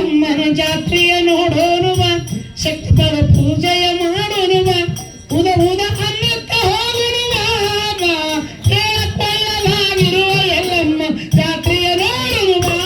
ಎಲ್ಲಮ್ಮನ ಜಾತ್ರೆಯ ನೋಡೋನು ಬಾ ಶಕ್ತಿಪರ ಪೂಜೆಯ ಮಾಡೋನು ಬಾ ಉದ ಉದ ಅನ್ನತ್ತ ಹೋಗುನು ಬಾ ಹೇಳಕೊಳ್ಳಲಾಗಿರುವ ಎಲ್ಲಮ್ಮ ಜಾತ್ರೆಯ ನೋಡೋನು ಬಾ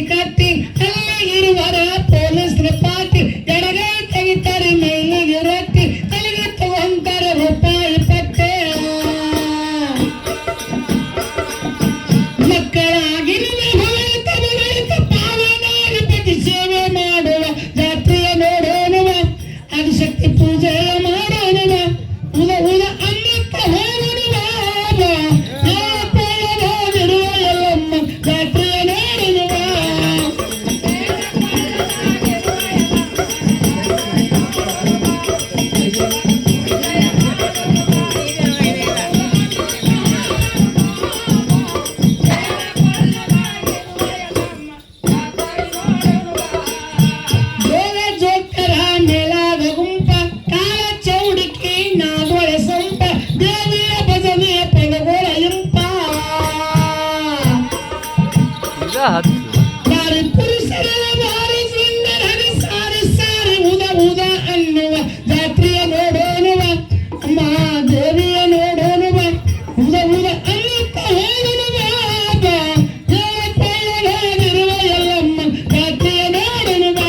ಕಟ್ಟಿ ಅಲ್ಲಿ ಇರುವರ ಪೊಲೀಸ್ರ ಪಾರ್ಟಿ ಎಡಗೈ ತೆಗಿತಾರೆ ಮೈಲಿಗೆ ರೊಟ್ಟಿ ತಲೆಗೆ ತಗೊಂತಾರೆ ರೂಪಾಯಿ ಪಟ್ಟೆ ಮಕ್ಕಳಾಗಿರುವೆ ಹೊಗಳಿತ ಪಾವನಾಗಿ ಪತಿ ಸೇವೆ ಮಾಡುವ ಜಾತ್ರೆಯ ನೋಡೋನುವ ಆದಿಶಕ್ತಿ ಪೂಜೆಯ ಮಾಡೋನುವ ಉದ ಉದ ಅನ್ನತ್ತ ಹೋಗುನುವ ಎಲ್ಲಮ್ಮ ಜಾತ್ರೆಯ ನೋಡುವ ಬಾರಿ ಪುರುಷರ ಬಾರಿ ಸುಂದರ ಸಾರಿ ಸಾರಿ ಉದ ಉದ ಅನ್ನುವ ಜಾತ್ರೆಯ ನೋಡೋನುವ ಮಹಾದೇವಿಯ ನೋಡೋನುವ ಉದ ಉದ ಅನ್ನುತ್ತ ಹೋಗುನುವ ಹೇಳಕೊಳ್ಳಲಾಗಿರುವ ಎಲ್ಲಮ್ಮ ಜಾತ್ರೆಯ ನೋಡೋನುವ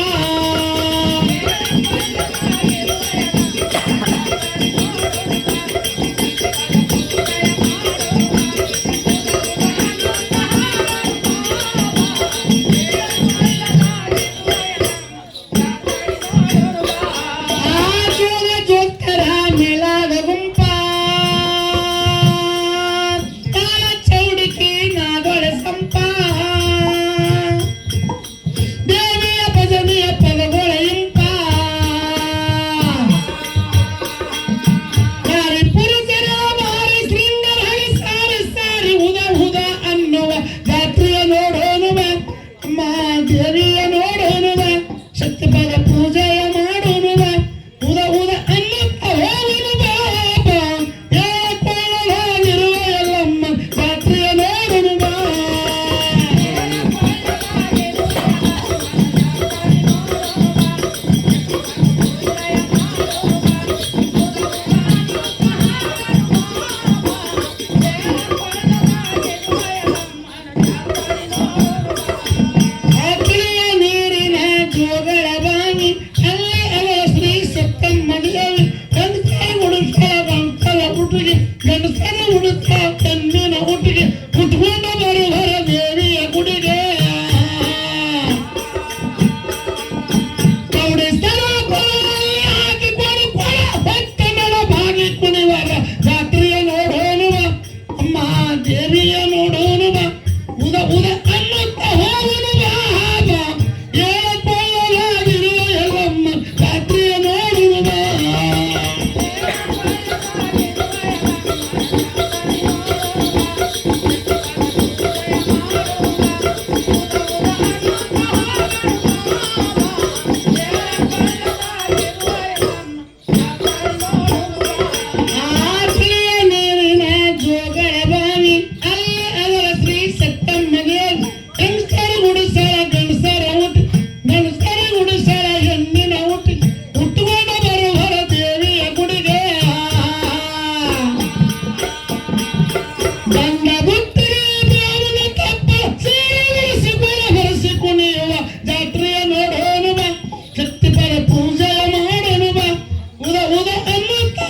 ದೇವಿಯ ನೋಡೋನುವ ಶಕ್ತಿಪದ ಪೂಜೆಯ ಮಾಡೋನುವ ಉದ ಉದ ಅನ್ನತ್ತ ಹೋಗುನುವ ಹೇಳಕೊಳ್ಳಲಾಗಿರುವ ಎಲ್ಲಮ್ಮ ಜಾತ್ರೆಯ ನೋಡೋನುವ ಗಣಸರ ಹುಡುಕ ಕಣ್ಣಿನ ಹುಟ್ಟಿಗೆ ಹುಟ್ಕೊಂಡು ಬರುವರ ದೇವಿಯ ಗುಡಿಗೆ ಕೌಡಿಸ್ತರ ಹಾಕಿಕೊಂಡು ಕೊಳ ಭಕ್ತ ನಡ ಭಾಗಿ ಕುಣಿವರ ಜಾತ್ರೆಯ ನೋಡೋನುವ ಅಮ್ಮ ದೇವಿಯ ನೋಡೋನುವ ಉದ ಉದ ಅನ್ನುತ್ತ ಹೋಗುನುವ ಹೇಳಕೊಳ್ಳಲಾಗಿರುವ ಎಲ್ಲಮ್ಮ ಜಾತ್ರೆಯ ನೋಡುವ ಜಾತ್ರೆಯ ನೋಡೋನುವ ಶಕ್ತಿಪರ ಪೂಜೆ ಮಾಡೋನುವ ಉದ ಉದ ಅನ್ನುತ್ತ